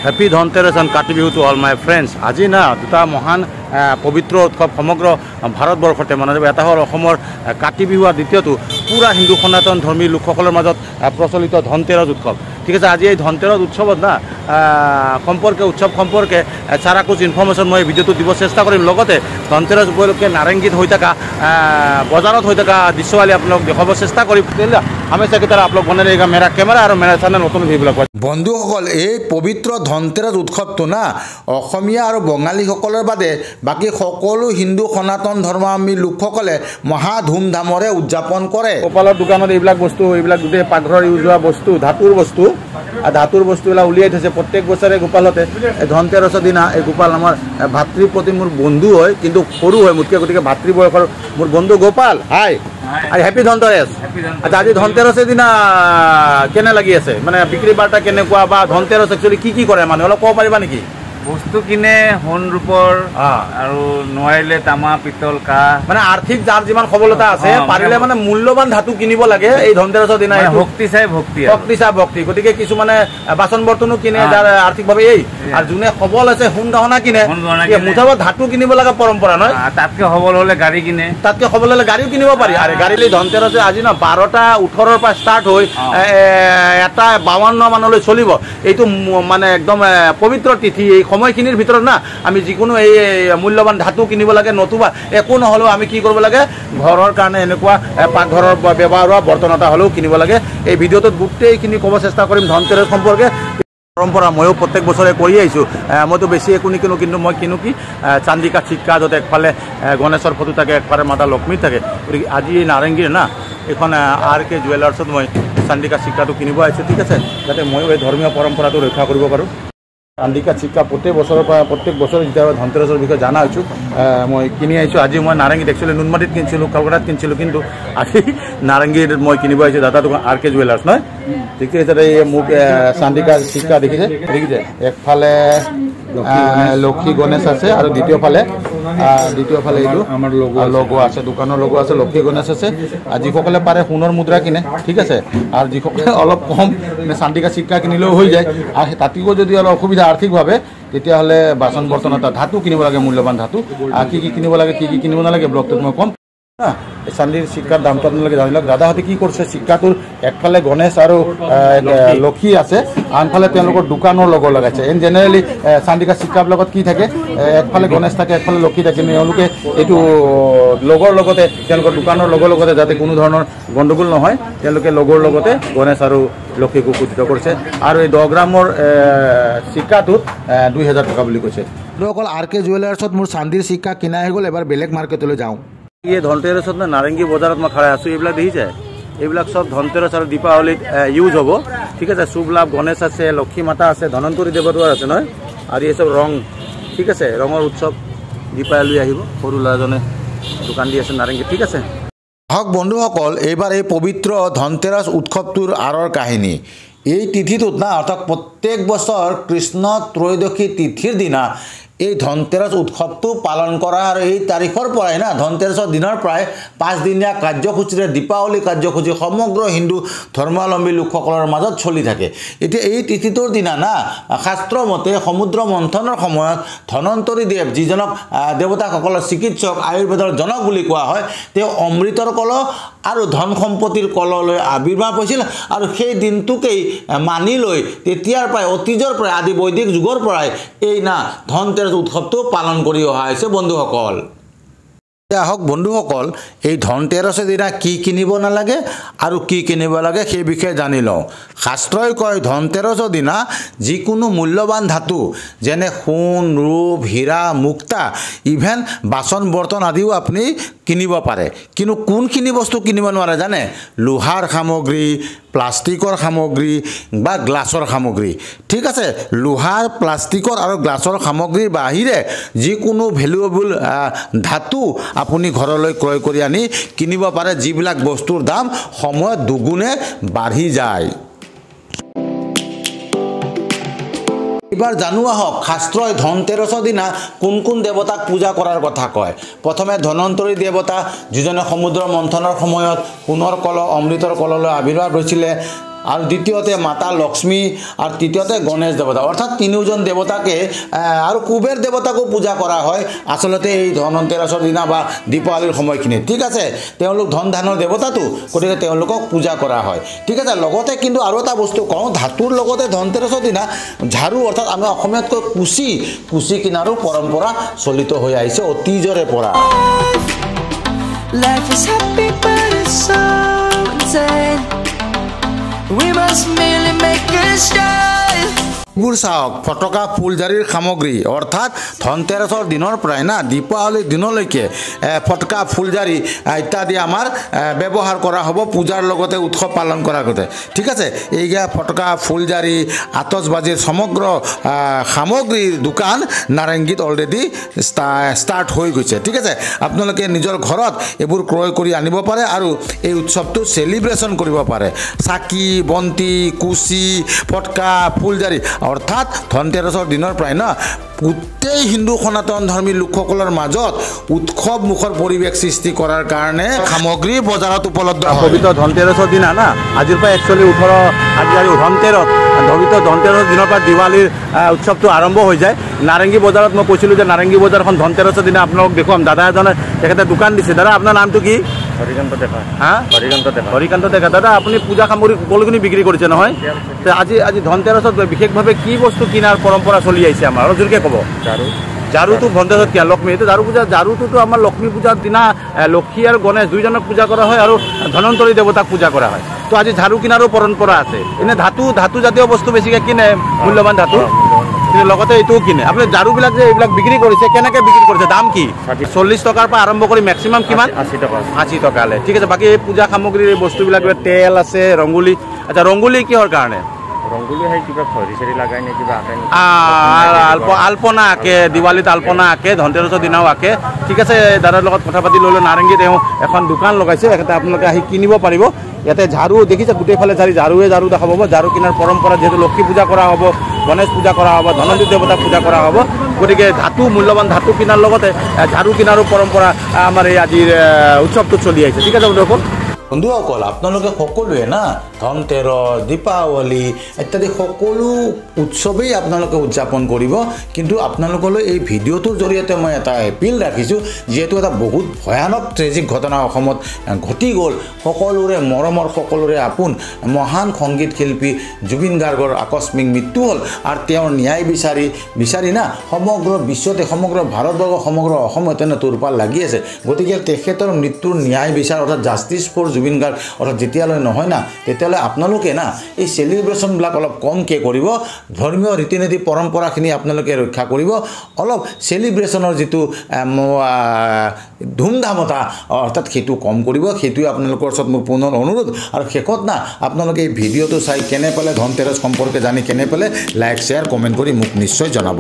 Happy Dhanteras and Kati Bihu to all my friends. আজি না দুটা মহান পবিত্ৰ উৎসৱ সমগ্ৰ ভাৰতবৰ্ষতে মনা যাব। এটা হ'ল অসমৰ কাতি বিহু আৰু দ্বিতীয়টো পুৰা হিন্দু সনাতন ধৰ্মী লোকসকলৰ মাজত প্ৰচলিত ধনতেৰছ উৎসৱ। ঠিক আছে, আজি এই ধনতেৰছ উৎসৱত না উৎসৱ সম্পৰ্কে চাৰা কুছ ইনফৰ্মেশ্যন মই ভিডিঅ'টো দিব চেষ্টা কৰিম। লগতে ধনতেৰছ উপলক্ষে নাৰেংগীত হৈ থকা বজাৰত হৈ থকা দৃশ্যৱালী আপোনালোক দেখাব চেষ্টা কৰিম। हमेशा की तरह आप लोग बने रहेगा मेरा कैमरा और मेरा चैनल नतुन ভিডিঅ' বন্ধুসকল, এই পবিত্ৰ ধনতেৰছ উৎসৱটো না অসমীয়া আৰু বঙালীসকলৰ বাদে বাকী সকলো হিন্দু সনাতন ধৰ্মাৱলম্বী লোকসকলে মহা ধুমধামেৰে উদযাপন কৰে। গোপালৰ দোকানত এইবিলাক বস্তু, এইবিলাক গোটেই পাকঘৰৰ ইউজ হোৱা বস্তু, ধাতুৰ বস্তুবিলাক উলিয়াই থৈছে প্ৰত্যেক বছৰে গোপালতে। ধনতেৰছৰ দিনা এই গোপাল আমাৰ ভাতৃৰ প্ৰতি মোৰ বন্ধু হয়, কিন্তু সৰু হয় মোতকৈ, গতিকে ভাতৃ বয়সৰ মোৰ বন্ধু গোপাল। হাই আৰু হেপী ধনতেৰছ। আচ্ছা, আজি ধনতেৰছৰ দিনা কেনে লাগি আছে, মানে বিক্ৰী বাৰ্তা কেনেকুৱা, বা ধনতেৰছ একচুৱেলি কি কৰে মানে অলপ ক'ব পাৰিবা নেকি? বস্তু কিনে সোণ ৰূপৰ আৰু নোৱাৰিলে তামা পিতল কাঁহ, মানে আৰ্থিক যাৰ যিমান সবলতা আছে পাৰিলে মানে মূল্যৱান ধাতু কিনিব লাগে এই ধনতেৰছৰ দিনা। ভক্তি চাই ভক্তি, গতিকে কিছুমানে বাচন বৰ্তনো কিনে যাৰ আৰ্থিকভাৱে এই, আৰু যোনে সবল আছে সোণ গহনা কিনে। মুঠাবত ধাতু কিনিব লগা পৰম্পৰা নহয়। তাতকে সবল হলে গাড়ী কিনে, তাতকে সবল হলে গাড়ীও কিনিব পাৰি। আৰু গাড়ীলৈ ধনতেৰছে আজি না 12:18 পৰা ষ্টাৰ্ট হৈ 1:52 মানলৈ চলিব। এইটো মানে একদম পবিত্ৰ তিথি। এই সময়খিনিৰ ভিতৰত না আমি যিকোনো এই মূল্যৱান ধাতু কিনিব লাগে, নতুবা একো নহ'লেও আমি কি কৰিব লাগে, ঘৰৰ কাৰণে এনেকুৱা পাকঘৰৰ ব্যৱহাৰ হোৱা বৰ্তন এটা হ'লেও কিনিব লাগে। এই ভিডিঅ'টোত গোটেইখিনি ক'ব চেষ্টা কৰিম ধনতেৰছ সম্পৰ্কে। পৰম্পৰা ময়ো প্ৰত্যেক বছৰে কৰি আহিছোঁ। মইতো বেছি একো নিকিনো, কিন্তু মই কিনো কি চান্দিকা চিক্কা, য'ত একফালে গণেশৰ ফটো থাকে, একফালে মাতা লক্ষ্মী থাকে। গতিকে আজি নাৰেংগীৰ না এইখন RK জুৱেলাৰ্ছত মই চান্দিকা চিক্কাটো কিনিব আহিছোঁ। ঠিক আছে, যাতে ময়ো এই ধৰ্মীয় পৰম্পৰাটো ৰক্ষা কৰিব পাৰোঁ। চান্দিকা চিক্কা প্ৰত্যেক বছৰে যেতিয়া ধনতেৰছৰ বিষয়ে জানা হৈছোঁ মই কিনি আহিছোঁ। আজি মই নাৰেংগীত একচুৱেলি নুনমাটিত কিনিছিলোঁ, কলকাতাত কিনিছিলোঁ, কিন্তু আজি নাৰেংগীত মই কিনিব আহিছোঁ। দাদা দোকান RK জুৱেলাৰ্ছ নহয়। ঠিকে আছে, এই মোক চান্দিকা চিক্কা দেখিছে, একফালে লক্ষী গণেশ আছে আৰু দ্বিতীয় ফালে এইটো আমাৰ লগো আছে, দোকানৰ লগো আছে, লক্ষী গণেশ আছে। যিসকলে পাৰে সোণৰ মুদ্ৰা কিনে, ঠিক আছে, আৰু যিসকলে অলপ কম চান্দিকা চিক্কা কিনিলেও হৈ যায়। আৰু তাতকৈ যদি অলপ অসুবিধা আৰ্থিকভাৱে, তেতিয়াহ'লে বাচন বৰ্তন এটা ধাতু কিনিব লাগে, মূল্যৱান ধাতু। কি কিনিব লাগে, কি কিনিব নালাগে ব্লগটোত মই ক'ম। চান্দিৰ চিক্কাৰ দামটো আপোনালোকে জানি লওক। দাদাহঁতে কি কৰিছে, চিক্কাটোৰ একফালে গণেশ আৰু লক্ষী আছে, আনফালে তেওঁলোকৰ দোকানৰ লগৰ লগাইছে। এণ্ড জেনেৰেলি চান্দিকা চিক্কাবিলাকত কি থাকে, একফালে গণেশ থাকে, একফালে লক্ষী থাকে। তেওঁলোকে এইটো লগৰ লগতে, তেওঁলোকৰ দোকানৰ লগতে যাতে কোনো ধৰণৰ গণ্ডগোল নহয়, তেওঁলোকে লগৰ লগতে গণেশ আৰু লক্ষীকো পূজিত কৰিছে। আৰু এই 10 গ্ৰামৰ চিক্কাটোত 2000 টকা বুলি কৈছে। অকল RK জুৱেলাৰ্ছত মোৰ চান্দিৰ চিক্কা কিনা হৈ গ'ল, এবাৰ বেলেগ মাৰ্কেটলৈ যাওঁ। এই ধনতেৰছত না নাৰেংগী বজাৰত মই খাই আছোঁ। এইবিলাক দেখিছে, এইবিলাক চব ধনতেৰছ আৰু দীপাৱলীত ইউজ হ'ব। ঠিক আছে, শুভ লাভ গণেশ আছে, লক্ষী মাতা আছে, ধনন্তৰী দেৱতাৰ আছে নহয়। আৰু এই চব ৰং, ঠিক আছে, ৰঙৰ উৎসৱ। দীপাৱলী আহিব, সৰু ল'ৰাজনে দোকান দি আছে নাৰেংগীত। ঠিক আছে, হওক বন্ধুসকল, এইবাৰ এই পবিত্ৰ ধনতেৰছ উৎসৱটোৰ আঁৰৰ কাহিনী। এই তিথিটোত না, অৰ্থাৎ প্ৰত্যেক বছৰ কৃষ্ণ ত্ৰয়োদশী তিথিৰ দিনা এই ধনতেৰছ উৎসৱটো পালন কৰা। আৰু এই তাৰিখৰ পৰাই না, ধনতেৰছৰ দিনৰ পৰাই 5 দিনীয়া কাৰ্যসূচীৰে দীপাৱলী কাৰ্যসূচী সমগ্ৰ হিন্দু ধৰ্মাৱলম্বী লোকসকলৰ মাজত চলি থাকে। এতিয়া এই তিথিটোৰ দিনা না, শাস্ত্ৰ মতে সমুদ্ৰ মন্থনৰ সময়ত ধনন্তৰী দেৱ, যিজনক দেৱতাসকলৰ চিকিৎসক, আয়ুৰ্বেদৰ জনক বুলি কোৱা হয়, তেওঁ অমৃতৰ কল আৰু ধন সম্পত্তিৰ কললৈ আৱিৰ্ভাৱ হৈছিল। আৰু সেই দিনটোকেই মানি লৈ তেতিয়াৰ পৰাই, অতীজৰ পৰাই, আদি বৈদিক যুগৰ পৰাই এই না ধনতেৰছ উৎসৱটো পালন কৰি অহা হৈছে বন্ধুসকল। হওক বন্ধুসকল, এই ধনতেৰছৰ দিনা কি কিনিব নালাগে আৰু কি কিনিব লাগে সেই বিষয়ে জানি লওঁ। শাস্ত্ৰই কয়, ধনতেৰছৰ দিনা যিকোনো মূল্যৱান ধাতু যেনে সোণ, ৰূপ, হীৰা, মুক্তা, ইভেন বাচন বৰ্তন আদিও আপুনি কিনিব পাৰে। কিন্তু কোনখিনি বস্তু কিনিব নোৱাৰে জানে? লোহাৰ সামগ্ৰী, প্লাষ্টিকৰ সামগ্ৰী বা গ্লাছৰ সামগ্ৰী। ঠিক আছে, লোহাৰ, প্লাষ্টিকৰ আৰু গ্লাছৰ সামগ্ৰীৰ বাহিৰে যিকোনো ভেলুৱেবল ধাতু আপুনি ঘৰলৈ ক্ৰয় কৰি আনি কিনিব পাৰে, যিবিলাক বস্তুৰ দাম সময়ত দুগুণে বাঢ়ি যায়। এবাৰ জানো আহক, শাস্ত্ৰই ধনতেৰছৰ দিনা কোন দেৱতাক পূজা কৰাৰ কথা কয়। প্ৰথমে ধনন্তৰী দেৱতা, যিজনে সমুদ্ৰ মন্থনৰ সময়ত সোণৰ কল, অমৃতৰ কললৈ আৱিৰ্ভাৱ হৈছিলে। আৰু দ্বিতীয়তে মাতা লক্ষ্মী আৰু তৃতীয়তে গণেশ দেৱতা অৰ্থাৎ তিনিওজন দেৱতাকে আৰু কুবেৰ দেৱতাকো পূজা কৰা হয় আচলতে এই ধনতেৰাছৰ দিনা বা দীপাৱলীৰ সময়খিনিত ঠিক আছে তেওঁলোক ধন ধানৰ দেৱতাটো গতিকে তেওঁলোকক পূজা কৰা হয় ঠিক আছে লগতে কিন্তু আৰু এটা বস্তু কওঁ ধাতুৰ লগতে ধনতেৰাছৰ দিনা ঝাৰু অৰ্থাৎ আমি অসমীয়াতকৈ কুচি কিনাৰো পৰম্পৰা চলিত হৈ আহিছে অতীজৰে পৰা Life is happy but it's so insane. We must merely make a start. এইবোৰ চাওক ফটকা ফুলজাৰিৰ সামগ্ৰী অৰ্থাৎ ধনতেৰাছৰ দিনৰ পৰাই না দীপাৱলীৰ দিনলৈকে ফটকা ফুলজাৰি ইত্যাদি আমাৰ ব্যৱহাৰ কৰা হ'ব পূজাৰ লগতে উৎসৱ পালন কৰাৰ আগতে ঠিক আছে এইগা ফটকা ফুলজাৰি আতচবাজিৰ সমগ্ৰ সামগ্ৰীৰ দোকান নাৰেংগীত অলৰেডি ষ্টাৰ্ট হৈ গৈছে ঠিক আছে আপোনালোকে নিজৰ ঘৰত এইবোৰ ক্ৰয় কৰি আনিব পাৰে আৰু এই উৎসৱটো চেলিব্ৰেশ্যন কৰিব পাৰে চাকি বন্তি কুচি ফটকা ফুলজাৰি অৰ্থাৎ ধনতেৰাছৰ দিনৰ পৰাই না গোটেই হিন্দু সনাতন ধৰ্মী লোকসকলৰ মাজত উৎসৱ মুখৰ পৰিৱেশ সৃষ্টি কৰাৰ কাৰণে সামগ্ৰী বজাৰত উপলব্ধ পবিত্ৰ ধনতেৰাছৰ দিনা না আজিৰ পৰা একচুৱেলি 18 আজি ধনতেৰাছৰ দিনৰ পৰা দিৱালীৰ উৎসৱটো আৰম্ভ হৈ যায় নাৰেংগী বজাৰত মই কৈছিলোঁ যে নাৰেংগী বজাৰখন ধনতেৰাছৰ দিনা আপোনালোকক দেখুৱাম দাদা এজনে তেখেতে দোকান দিছে দাদা আপোনাৰ নামটো কি হৰিকান্ত ডেকা দাদা আপুনি পূজা সামগ্ৰী সকলোখিনি বিক্ৰী কৰিছে নহয় আজি ধনতেৰাছত বিশেষভাৱে কি বস্তু কিনাৰ পৰম্পৰা চলি আহিছে আমাৰ আৰু জোৰকৈ ক'ব ঝাৰুটো ধনতেৰাছত কিয় লক্ষ্মী এইটো ঝাৰুটোতো আমাৰ লক্ষ্মী পূজাৰ দিনা লক্ষ্মী আৰু গণেশ দুইজনক পূজা কৰা হয় আৰু ধনন্তৰী দেৱতাক পূজা কৰা হয় তো আজি ঝাৰু কিনাৰো পৰম্পৰা আছে এনে ধাতু জাতীয় বস্তু বেছিকৈ কিনে মূল্যৱান ধাতু লগতে এইটোও কিনে আপুনি ঝাৰুবিলাক যে এইবিলাক বিক্ৰী কৰিছে কেনেকৈ বিক্ৰী কৰিছে দাম কি 40 টকাৰ পৰা আৰম্ভ কৰি মেক্সিমাম কিমান 80 টকালৈ ঠিক আছে বাকী এই পূজা সামগ্ৰীৰ এই বস্তুবিলাক তেল আছে ৰংগুলি আচ্ছা ৰংগুলি কিহৰ কাৰণে আলপনা আঁকে দিৱালীত আলপনা আঁকে ধনতেৰাছৰ দিনাও আঁকে ঠিক আছে দাদাৰ লগত কথা পাতি লৈ নাৰেংগীত তেওঁ এখন দোকান লগাইছে এখেতে আপোনালোকে আহি কিনিব পাৰিব ইয়াতে ঝাৰু দেখিছে গোটেইফালে ঝাৰু দেখা পাব ঝাৰু কিনাৰ পৰম্পৰা যিহেতু লক্ষ্মী পূজা কৰা হ'ব গণেশ পূজা কৰা হ'ব ধনন্তৰী দেৱতাক পূজা কৰা হ'ব গতিকে মূল্যৱান ধাতু কিনাৰ লগতে ঝাৰু কিনাৰো পৰম্পৰা আমাৰ এই আজিৰ উৎসৱটোত চলি আহিছে ঠিক আছে বন্ধুসকল আপোনালোকে সকলোৱে না ধনতেৰছ দীপাৱলী ইত্যাদি সকলো উৎসৱেই আপোনালোকে উদযাপন কৰিব কিন্তু আপোনালোকলৈ এই ভিডিঅ'টোৰ জৰিয়তে মই এটা এপিল ৰাখিছোঁ যিহেতু এটা বহুত ভয়ানক ট্ৰেজিক ঘটনা অসমত ঘটি গ'ল সকলোৰে মৰমৰ সকলোৰে আপোন মহান সংগীত শিল্পী জুবিন গাৰ্গৰ আকস্মিক মৃত্যু হ'ল আৰু তেওঁৰ ন্যায় বিচাৰি না সমগ্ৰ বিশ্বতে সমগ্ৰ ভাৰতবৰ্ষ সমগ্ৰ অসমতে তোৰপাল লাগি আছে গতিকে তেখেতৰ মৃত্যুৰ ন্যায় বিচাৰ অৰ্থাৎ জাষ্টিছ ফৰ জুবিন গাৰ্গ অৰ্থাৎ যেতিয়ালৈ নহয় না তেতিয়ালৈ আপোনালোকে না এই চেলিব্ৰেশ্যনবিলাক অলপ কমকৈ কৰিব ধৰ্মীয় ৰীতি নীতি পৰম্পৰাখিনি আপোনালোকে ৰক্ষা কৰিব অলপ চেলিব্ৰেশ্যনৰ যিটো ধুমধামতা অৰ্থাৎ সেইটো কম কৰিব সেইটোৱে আপোনালোকৰ ওচৰত মোৰ পুনৰ অনুৰোধ আৰু শেষত না আপোনালোকে এই ভিডিঅ'টো চাই কেনে পালে ধনতেৰছ সম্পৰ্কে জানি কেনে পালে লাইক শ্বেয়াৰ কমেণ্ট কৰি মোক নিশ্চয় জনাব